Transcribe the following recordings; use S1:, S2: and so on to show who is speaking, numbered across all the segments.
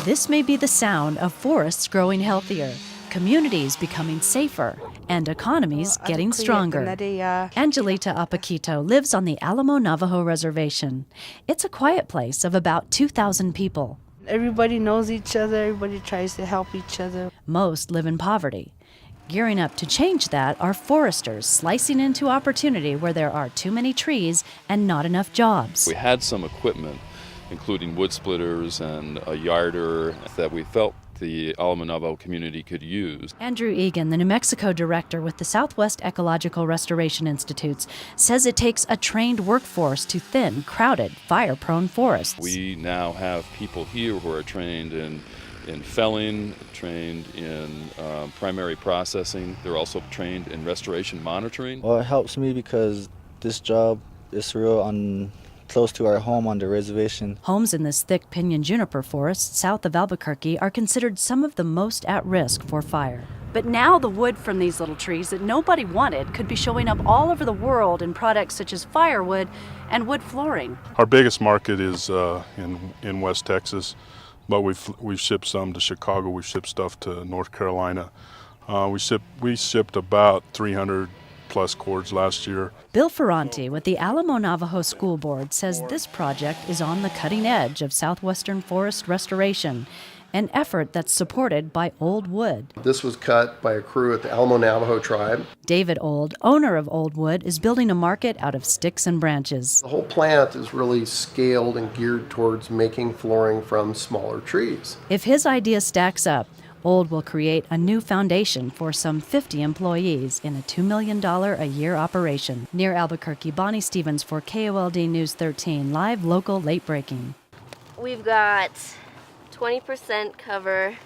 S1: This may be the sound of forests growing healthier, communities becoming safer, and economies getting stronger. Angelita Apaquito lives on the Alamo Navajo Reservation. It's a quiet place of about 2,000 people.
S2: Everybody knows each other. Everybody tries to help each other.
S1: Most live in poverty. Gearing up to change that are foresters slicing into opportunity where there are too many trees and not enough jobs.
S3: We had some equipment, including wood splitters and a yarder, that we felt the Alamo Navajo community could use.
S1: Andrew Egan, the New Mexico director with the Southwest Ecological Restoration Institutes, says it takes a trained workforce to thin, crowded, fire-prone forests.
S3: We now have people here who are trained in felling, trained in primary processing. They're also trained in restoration monitoring.
S4: Well, it helps me because this job is real close to our home on the reservation.
S1: Homes in this thick pinyon juniper forest south of Albuquerque are considered some of the most at risk for fire. But now the wood from these little trees that nobody wanted could be showing up all over the world in products such as firewood and wood flooring.
S5: Our biggest market is in West Texas, but we've shipped some to Chicago. We've shipped stuff to North Carolina. We shipped about 300 plus cords last year.
S1: Bill Ferranti with the Alamo Navajo School Board says this project is on the cutting edge of southwestern forest restoration, an effort that's supported by Old Wood.
S6: This was cut by a crew at the Alamo Navajo tribe.
S1: David Old, owner of Old Wood, is building a market out of sticks and branches.
S6: The whole plant is really scaled and geared towards making flooring from smaller trees.
S1: If his idea stacks up, Old will create a new foundation for some 50 employees in a $2 million a year operation. Near Albuquerque, Bonnie Stevens for KOLD News 13, live, local, late breaking.
S7: We've got 20% cover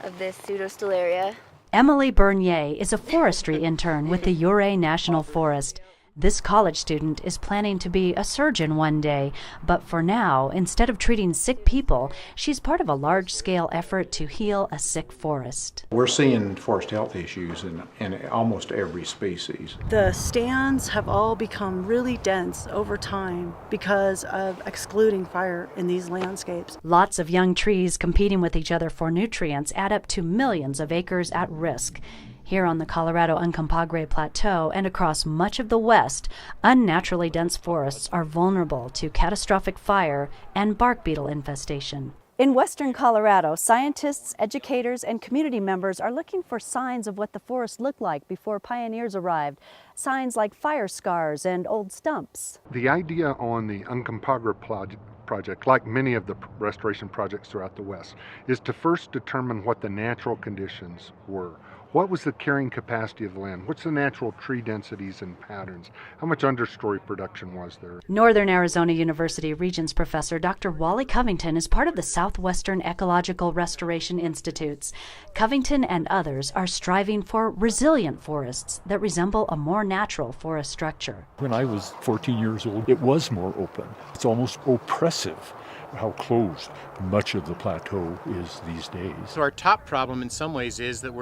S7: of this pseudostellaria.
S1: Emily Bernier is a forestry intern with the Ouray National Forest. This college student is planning to be a surgeon one day, but for now, instead of treating sick people, she's part of a large-scale effort to heal a sick forest.
S8: We're seeing forest health issues in almost every species.
S9: The stands have all become really dense over time because of excluding fire in these landscapes.
S1: Lots of young trees competing with each other for nutrients add up to millions of acres at risk. Here on the Colorado Uncompahgre Plateau and across much of the West, unnaturally dense forests are vulnerable to catastrophic fire and bark beetle infestation. In western Colorado, scientists, educators, and community members are looking for signs of what the forest looked like before pioneers arrived. Signs like fire scars and old stumps.
S10: The idea on the Uncompahgre project, like many of the restoration projects throughout the West, is to first determine what the natural conditions were. What was the carrying capacity of the land? What's the natural tree densities and patterns? How much understory production was there?
S1: Northern Arizona University Regents Professor Dr. Wally Covington is part of the Southwestern Ecological Restoration Institutes. Covington and others are striving for resilient forests that resemble a more natural forest structure.
S11: When I was 14 years old, it was more open. It's almost oppressive how closed much of the plateau is these days.
S12: So our top problem in some ways is that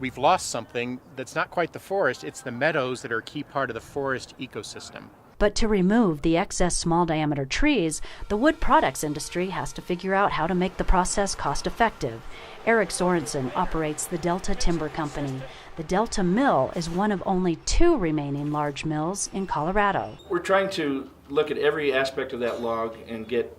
S12: we've lost something that's not quite the forest, it's the meadows that are a key part of the forest ecosystem.
S1: But to remove the excess small diameter trees, the wood products industry has to figure out how to make the process cost effective. Eric Sorensen operates the Delta Timber Company. The Delta Mill is one of only 2 remaining large mills in Colorado.
S13: We're trying to look at every aspect of that log and get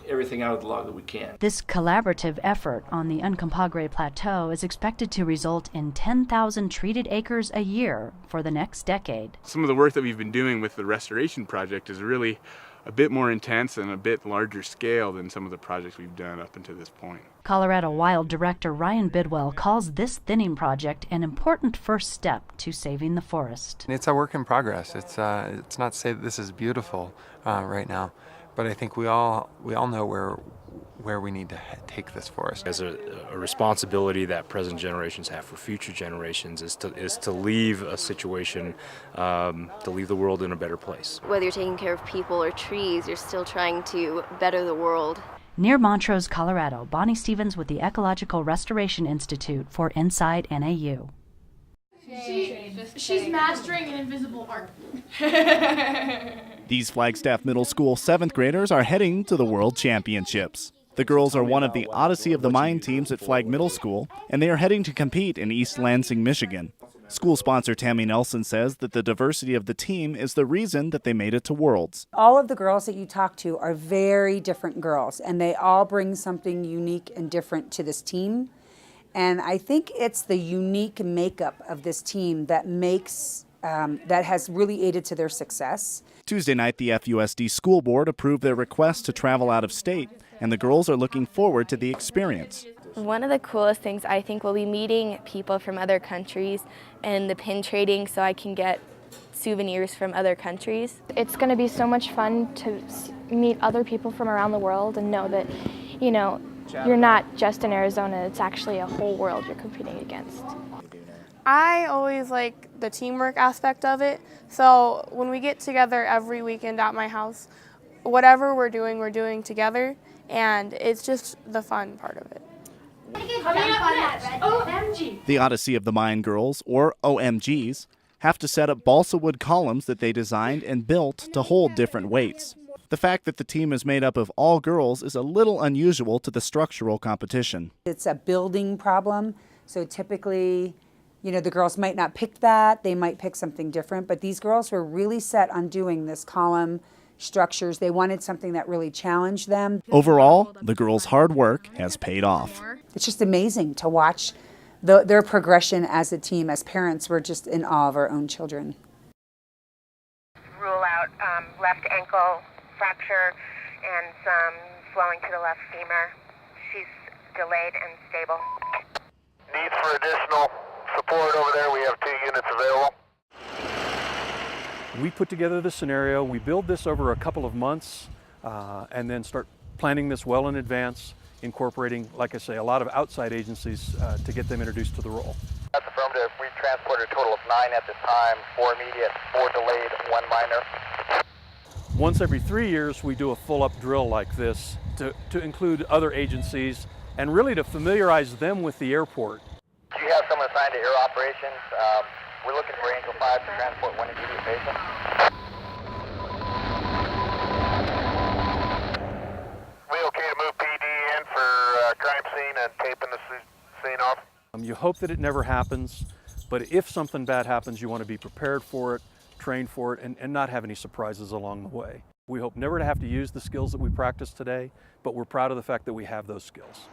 S13: everything out of the log that we can.
S1: This collaborative effort on the Uncompahgre Plateau is expected to result in 10,000 treated acres a year for the next decade.
S14: Some of the work that we've been doing with the restoration project is really a bit more intense and a bit larger scale than some of the projects we've done up until this point.
S1: Colorado Wild Director Ryan Bidwell calls this thinning project an important first step to saving the forest.
S15: It's a work in progress. It's not to say that this is beautiful right now, but I think we all know where we need to take this forest.
S16: As a responsibility that present generations have for future generations is to leave a situation, to leave the world in a better place.
S7: Whether you're taking care of people or trees, you're still trying to better the world.
S1: Near Montrose, Colorado, Bonnie Stevens with the Ecological Restoration Institute for Inside NAU.
S17: She's mastering an invisible art.
S18: These Flagstaff Middle School 7th graders are heading to the World Championships. The girls are one of the Odyssey of the Mind teams at Flag Middle School, and they are heading to compete in East Lansing, Michigan. School sponsor Tammy Nelson says that the diversity of the team is the reason that they made it to Worlds.
S19: All of the girls that you talk to are very different girls, and they all bring something unique and different to this team. And I think it's the unique makeup of this team that makes that has really aided to their success.
S18: Tuesday night, the FUSD School Board approved their request to travel out of state, and the girls are looking forward to the experience.
S20: One of the coolest things I think will be meeting people from other countries and the pin trading so I can get souvenirs from other countries.
S21: It's going to be so much fun to meet other people from around the world and know that, you know, you're not just in Arizona, it's actually a whole world you're competing against.
S17: I always like the teamwork aspect of it, so when we get together every weekend at my house, whatever we're doing together, and it's just the fun part of it.
S21: OMG!
S18: The Odyssey of the Mind girls, or OMGs, have to set up balsa wood columns that they designed and built to hold different weights. The fact that the team is made up of all girls is a little unusual to the structural competition.
S19: It's a building problem, so typically, you know, the girls might not pick that, they might pick something different, but these girls were really set on doing this column structures. They wanted something that really challenged them.
S18: Overall, the girls' hard work has paid off.
S19: It's just amazing to watch their progression as a team. As parents, we're just in awe of our own children.
S22: Rule out left ankle fracture and some swelling to the left femur. She's delayed and stable.
S23: Needs for additional support over there. We have 2 units available.
S24: We put together this scenario, we build this over a couple of months, and then start planning this well in advance, incorporating, like I say, a lot of outside agencies to get them introduced to the role.
S23: That's affirmative. We transported a total of 9 at this time, 4 immediate, 4 delayed, 1 minor.
S24: Once every 3 years, we do a full-up drill like this to include other agencies and really to familiarize them with the airport.
S23: Do you have someone assigned to air operations? We're looking for Angel 5 to transport 1 immediate patient. We okay to move PD in for crime scene and taping the scene off?
S24: You hope that it never happens, but if something bad happens, you want to be prepared for it, trained for it, and not have any surprises along the way. We hope never to have to use the skills that we practice today, but we're proud of the fact that we have those skills.